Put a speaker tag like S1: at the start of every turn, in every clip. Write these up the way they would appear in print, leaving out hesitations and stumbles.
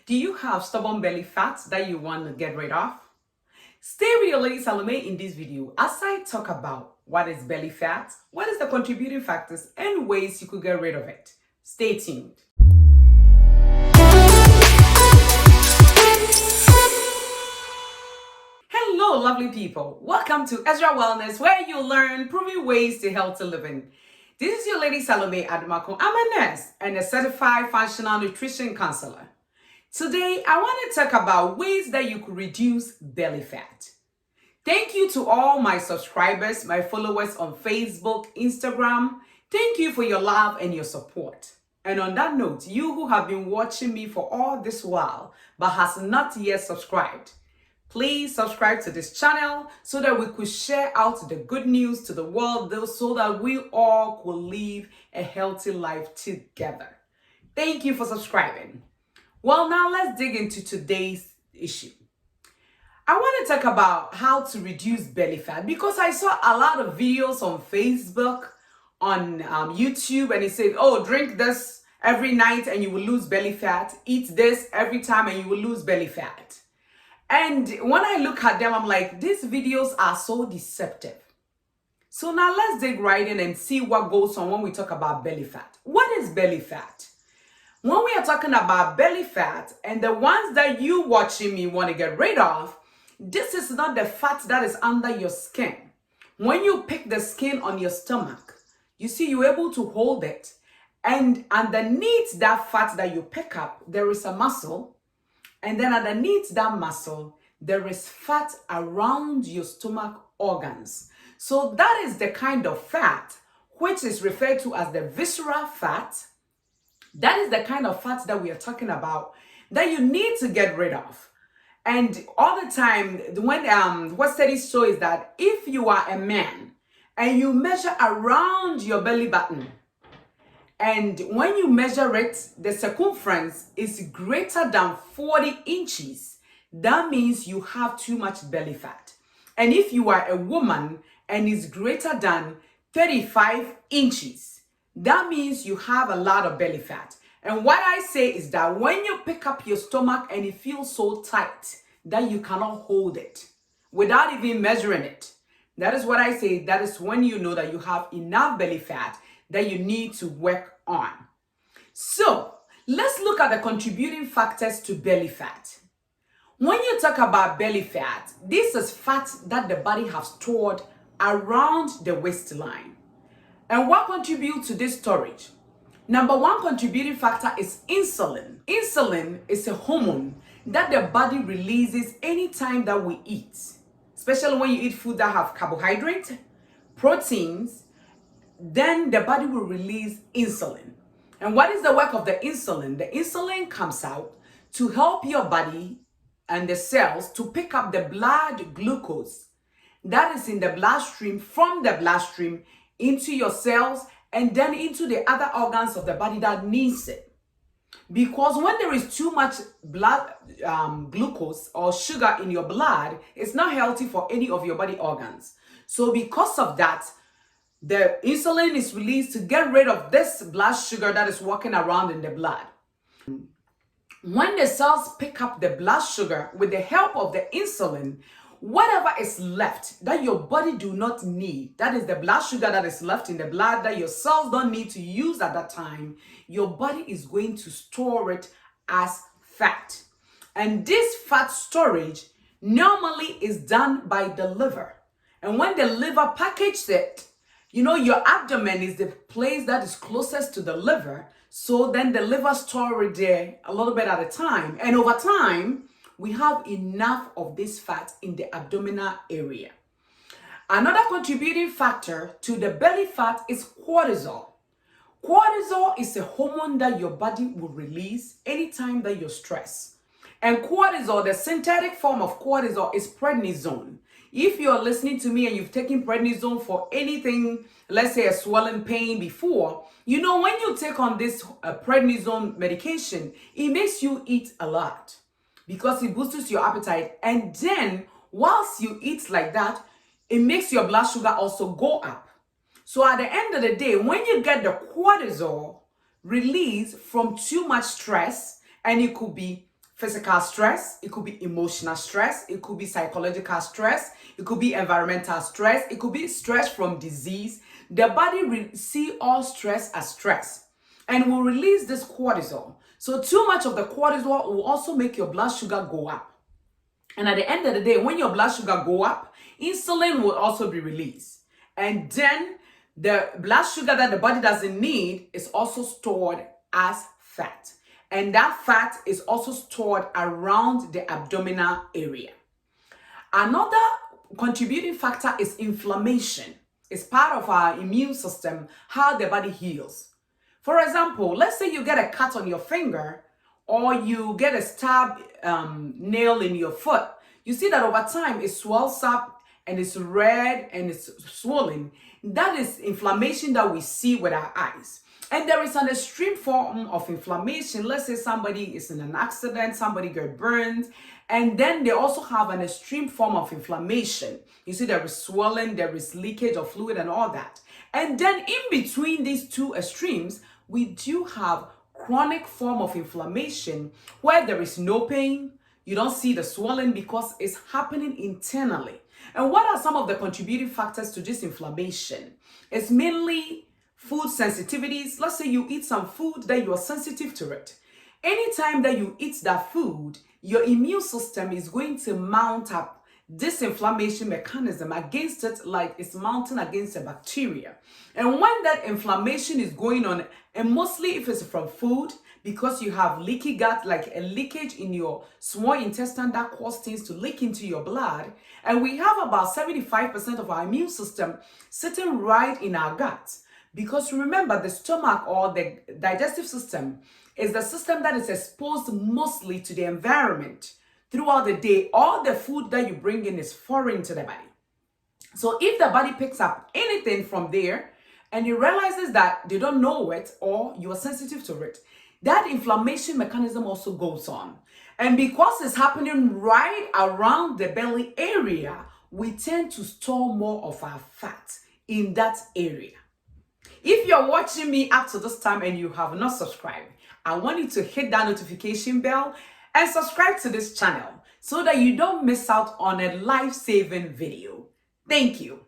S1: Do you have stubborn belly fat that you want to get rid of? Stay with your lady Salome in this video as I talk about what is belly fat, what is the contributing factors, and ways you could get rid of it. Stay tuned. Hello, lovely people. Welcome to Ezra Wellness, where you learn proven ways to healthy living. This is your lady Salome Adamako. I'm a nurse and a certified functional nutrition counselor. Today, I want to talk about ways that you could reduce belly fat. Thank you to all my subscribers, my followers on Facebook, Instagram. Thank you for your love and your support. And on that note, you who have been watching me for all this while but has not yet subscribed, please subscribe to this channel so that we could share out the good news to the world so that we all could live a healthy life together. Thank you for subscribing. Well, now let's dig into today's issue. I want to talk about how to reduce belly fat because I saw a lot of videos on Facebook, on YouTube, and it said, oh, drink this every night and you will lose belly fat. Eat this every time and you will lose belly fat. And when I look at them, I'm like, these videos are so deceptive. So now let's dig right in and see what goes on when we talk about belly fat. What is belly fat? When we are talking about belly fat and the ones that you watching me want to get rid of, this is not the fat that is under your skin. When you pick the skin on your stomach, you see you're able to hold it. And underneath that fat that you pick up, there is a muscle. And then underneath that muscle, there is fat around your stomach organs. So that is the kind of fat which is referred to as the visceral fat. That is the kind of fat that we are talking about that you need to get rid of. And all the time, when what studies show is that if you are a man and you measure around your belly button, and when you measure it, the circumference is greater than 40 inches, that means you have too much belly fat. And if you are a woman and is greater than 35 inches, that means you have a lot of belly fat. And what I say is that when you pick up your stomach and it feels so tight that you cannot hold it without even measuring it, that is what I say. That is when you know that you have enough belly fat that you need to work on. So let's look at the contributing factors to belly fat. When you talk about belly fat, this is fat that the body has stored around the waistline. And what contributes to this storage? Number one contributing factor is insulin. Insulin is a hormone that the body releases anytime that we eat, especially when you eat food that have carbohydrates, proteins, then the body will release insulin. And what is the work of the insulin? The insulin comes out to help your body and the cells to pick up the blood glucose that is in the bloodstream from the bloodstream into your cells and then into the other organs of the body that needs it. Because when there is too much blood glucose or sugar in your blood, it's not healthy for any of your body organs. So because of that, the insulin is released to get rid of this blood sugar that is walking around in the blood. When the cells pick up the blood sugar with the help of the insulin, whatever is left that your body do not need, that is the blood sugar that is left in the blood that your cells don't need to use at that time, your body is going to store it as fat. And this fat storage normally is done by the liver. And when the liver packages it, you know, your abdomen is the place that is closest to the liver. So then the liver store it there a little bit at a time. And over time, we have enough of this fat in the abdominal area. Another contributing factor to the belly fat is cortisol. Cortisol is a hormone that your body will release anytime that you're stressed. And cortisol, the synthetic form of cortisol, is prednisone. If you're listening to me and you've taken prednisone for anything, let's say a swelling pain before, you know when you take on this prednisone medication, it makes you eat a lot because it boosts your appetite. And then whilst you eat like that, it makes your blood sugar also go up. So at the end of the day, when you get the cortisol released from too much stress, and it could be physical stress, it could be emotional stress, it could be psychological stress, it could be environmental stress, it could be stress from disease. The body will see all stress as stress and will release this cortisol. So too much of the cortisol will also make your blood sugar go up. And at the end of the day, when your blood sugar go up, insulin will also be released. And then the blood sugar that the body doesn't need is also stored as fat. And that fat is also stored around the abdominal area. Another contributing factor is inflammation. It's part of our immune system, how the body heals. For example, let's say you get a cut on your finger or you get a stab nail in your foot. You see that over time it swells up and it's red and it's swollen. That is inflammation that we see with our eyes. And there is an extreme form of inflammation. Let's say somebody is in an accident, somebody got burned, and then they also have an extreme form of inflammation. You see there is swelling, there is leakage of fluid and all that. And then in between these two extremes, we do have chronic form of inflammation where there is no pain, you don't see the swelling because it's happening internally. And what are some of the contributing factors to this inflammation? It's mainly food sensitivities. Let's say you eat some food that you are sensitive to it. Anytime that you eat that food, your immune system is going to mount up this inflammation mechanism against it like it's mounting against a bacteria. And when that inflammation is going on, and mostly if it's from food, because you have leaky gut, like a leakage in your small intestine that causes things to leak into your blood. And we have about 75% of our immune system sitting right in our gut. Because remember, the stomach or the digestive system is the system that is exposed mostly to the environment. Throughout the day, all the food that you bring in is foreign to the body. So if the body picks up anything from there and it realizes that they don't know it or you are sensitive to it, that inflammation mechanism also goes on. And because it's happening right around the belly area, we tend to store more of our fat in that area. If you're watching me up to this time and you have not subscribed, I want you to hit that notification bell and subscribe to this channel so that you don't miss out on a life-saving video. Thank you.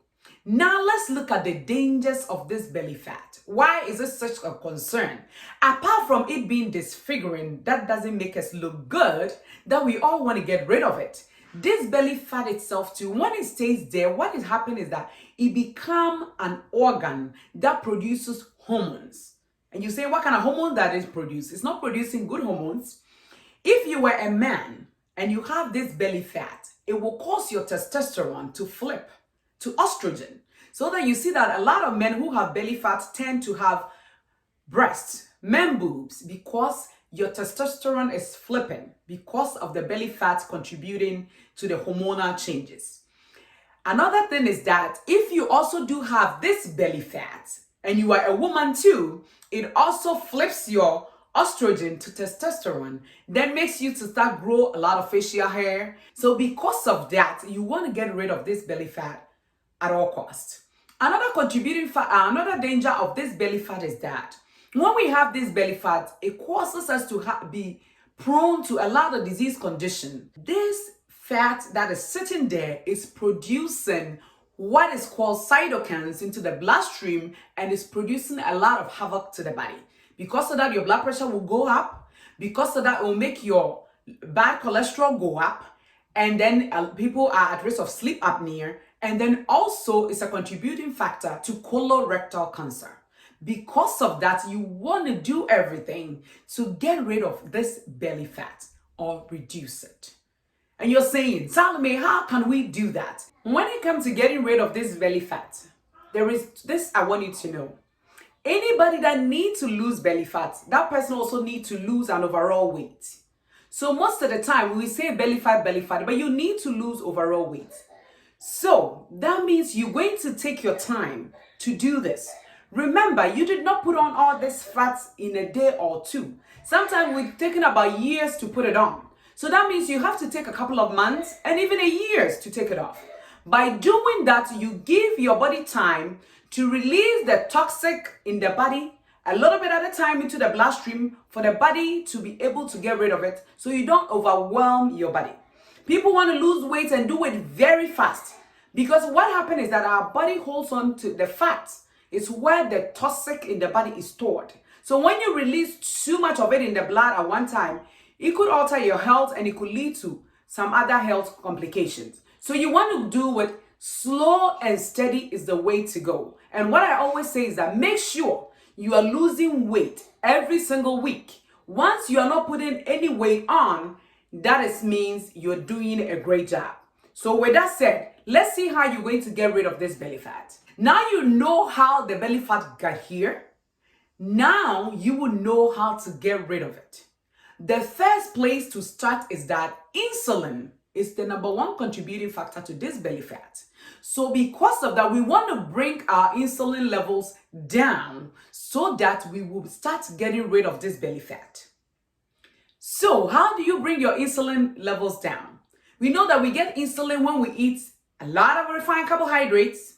S1: Now let's look at the dangers of this belly fat. Why is it such a concern? Apart from it being disfiguring, that doesn't make us look good, that we all want to get rid of it. This belly fat itself too, when it stays there, what is happening is that it becomes an organ that produces hormones. And you say, what kind of hormone that is produced? It's not producing good hormones. If you were a man and you have this belly fat, it will cause your testosterone to flip to estrogen. So that you see that a lot of men who have belly fat tend to have breasts, men boobs, because your testosterone is flipping because of the belly fat contributing to the hormonal changes. Another thing is that if you also do have this belly fat and you are a woman too, it also flips your estrogen to testosterone, that makes you to start grow a lot of facial hair. So because of that, you want to get rid of this belly fat at all costs. Another contributing another danger of this belly fat is that when we have this belly fat, it causes us to be prone to a lot of disease condition. This fat that is sitting there is producing what is called cytokines into the bloodstream and is producing a lot of havoc to the body. Because of that, your blood pressure will go up. Because of that, it will make your bad cholesterol go up. And then people are at risk of sleep apnea. And then also, it's a contributing factor to colorectal cancer. Because of that, you want to do everything to get rid of this belly fat or reduce it. And you're saying, Salome, how can we do that? When it comes to getting rid of this belly fat, there is this I want you to know. Anybody that needs to lose belly fat, that person also needs to lose an overall weight. So most of the time, we say belly fat, but you need to lose overall weight. So that means you're going to take your time to do this. Remember, you did not put on all this fat in a day or two. Sometimes we're taking about years to put it on. So that means you have to take a couple of months and even a year to take it off. By doing that, you give your body time to release the toxic in the body a little bit at a time into the bloodstream for the body to be able to get rid of it so you don't overwhelm your body. People want to lose weight and do it very fast because what happens is that our body holds on to the fat. It's where the toxic in the body is stored. So when you release too much of it in the blood at one time, it could alter your health and it could lead to some other health complications. So you want to do it slow and steady is the way to go. And what I always say is that make sure you are losing weight every single week. Once you are not putting any weight on, that means you're doing a great job. So with that said, let's see how you're going to get rid of this belly fat. Now you know how the belly fat got here. Now you will know how to get rid of it. The first place to start is that insulin is the number one contributing factor to this belly fat. So because of that, we want to bring our insulin levels down so that we will start getting rid of this belly fat. So how do you bring your insulin levels down? We know that we get insulin when we eat a lot of refined carbohydrates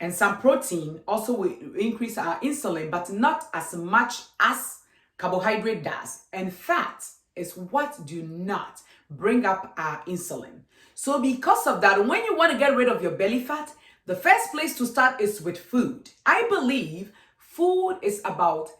S1: and some protein. Also, we increase our insulin, but not as much as carbohydrate does. And fat is what do not bring up our insulin. So because of that, when you want to get rid of your belly fat, the first place to start is with food. I believe food is about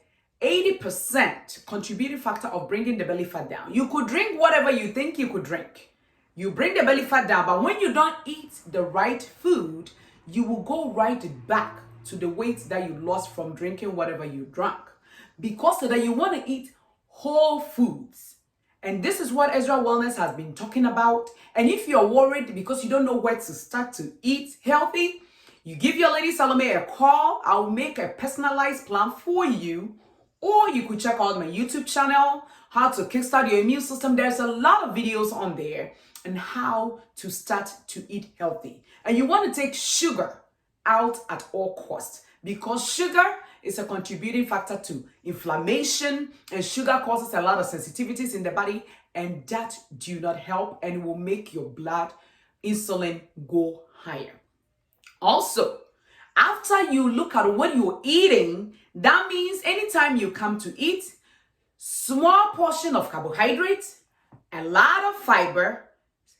S1: 80% contributing factor of bringing the belly fat down. You could drink whatever you think you could drink. You bring the belly fat down, but when you don't eat the right food, you will go right back to the weight that you lost from drinking whatever you drank. Because of that, you want to eat whole foods. And this is what Ezra Wellness has been talking about. And if you're worried because you don't know where to start to eat healthy, you give your lady Salome a call. I'll make a personalized plan for you. Or you could check out my YouTube channel, how to kickstart your immune system. There's a lot of videos on there on how to start to eat healthy. And you want to take sugar out at all costs because sugar is a contributing factor to inflammation, and sugar causes a lot of sensitivities in the body, and that do not help and will make your blood insulin go higher. Also, after you look at what you're eating, that means anytime you come to eat, small portion of carbohydrates, a lot of fiber,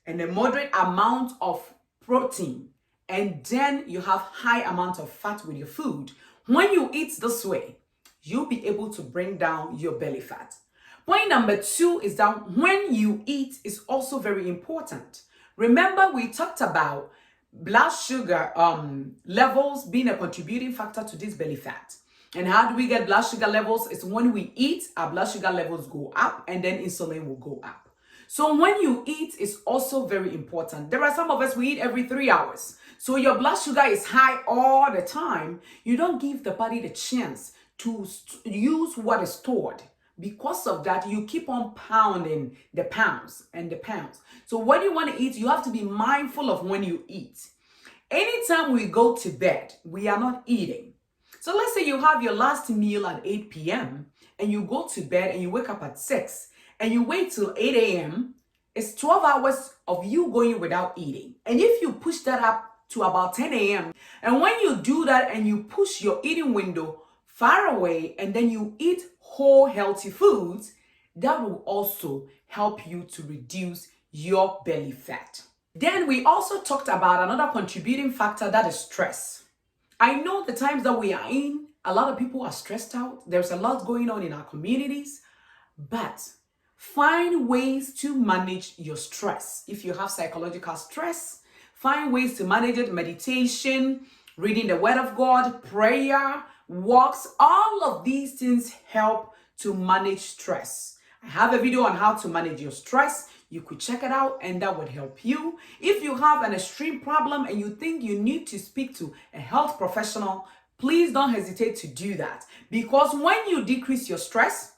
S1: and a moderate amount of protein, and then you have high amount of fat with your food. When you eat this way, you'll be able to bring down your belly fat. Point number 2 is that when you eat is also very important. Remember, we talked about blood sugar levels being a contributing factor to this belly fat. And how do we get blood sugar levels? It's when we eat, our blood sugar levels go up and then insulin will go up. So when you eat is also very important. There are some of us, we eat every 3 hours. So your blood sugar is high all the time. You don't give the body the chance to use what is stored. Because of that, you keep on pounding the pounds and the pounds. So when you want to eat, you have to be mindful of when you eat. Anytime we go to bed, we are not eating. So let's say you have your last meal at 8 p.m. and you go to bed and you wake up at 6 and you wait till 8 a.m. It's 12 hours of you going without eating. And if you push that up to about 10 a.m. and when you do that and you push your eating window far away and then you eat whole healthy foods, that will also help you to reduce your belly fat. Then we also talked about another contributing factor, that is stress. I know the times that we are in, a lot of people are stressed out. There's a lot going on in our communities, but find ways to manage your stress. If you have psychological stress, find ways to manage it. Meditation, reading the Word of God, prayer, walks, all of these things help to manage stress. I have a video on how to manage your stress. You could check it out and that would help you. If you have an extreme problem and you think you need to speak to a health professional, please don't hesitate to do that. Because when you decrease your stress,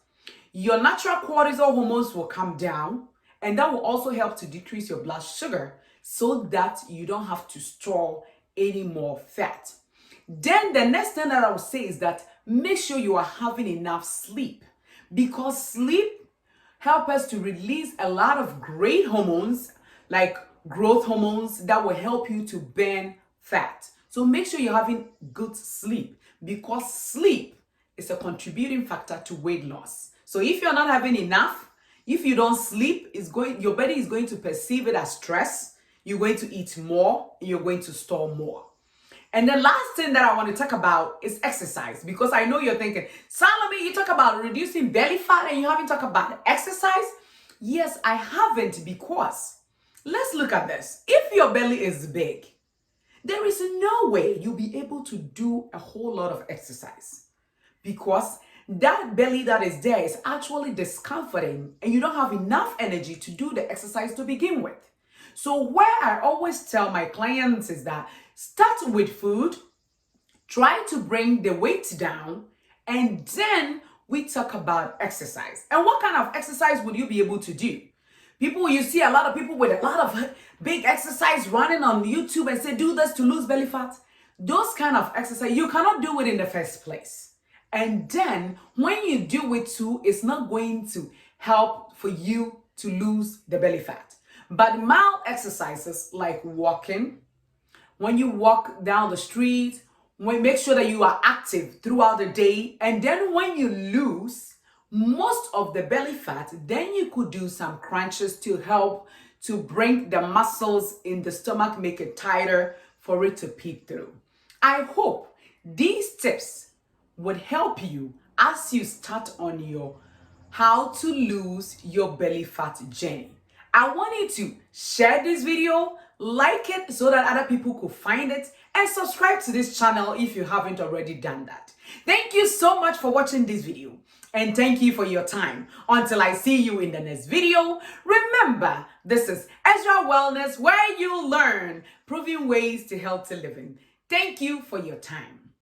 S1: your natural cortisol hormones will come down, and that will also help to decrease your blood sugar so that you don't have to store any more fat. Then the next thing that I would say is that make sure you are having enough sleep, because sleep helps us to release a lot of great hormones like growth hormones that will help you to burn fat. So make sure you're having good sleep, because sleep is a contributing factor to weight loss. So if you're not having enough, if you don't sleep, your body is going to perceive it as stress. You're going to eat more, and you're going to store more. And the last thing that I want to talk about is exercise, because I know you're thinking, Salome, you talk about reducing belly fat and you haven't talked about exercise. Yes, I haven't, because let's look at this. If your belly is big, there is no way you'll be able to do a whole lot of exercise, because that belly that is there is actually discomforting and you don't have enough energy to do the exercise to begin with. So where I always tell my clients is that start with food, try to bring the weight down, and then we talk about exercise. And what kind of exercise would you be able to do? You see a lot of people with a lot of big exercise running on YouTube and say, do this to lose belly fat. Those kind of exercise, you cannot do it in the first place. And then when you do it too, it's not going to help for you to lose the belly fat. But mild exercises like walking, when you walk down the street, make sure that you are active throughout the day. And then when you lose most of the belly fat, then you could do some crunches to help to bring the muscles in the stomach, make it tighter for it to peek through. I hope these tips would help you as you start on your how to lose your belly fat journey. I want you to share this video, like it so that other people could find it, and subscribe to this channel if you haven't already done that. Thank you so much for watching this video, and thank you for your time. Until I see you in the next video, remember, this is Ezra Wellness, where you learn proven ways to healthy living. Thank you for your time.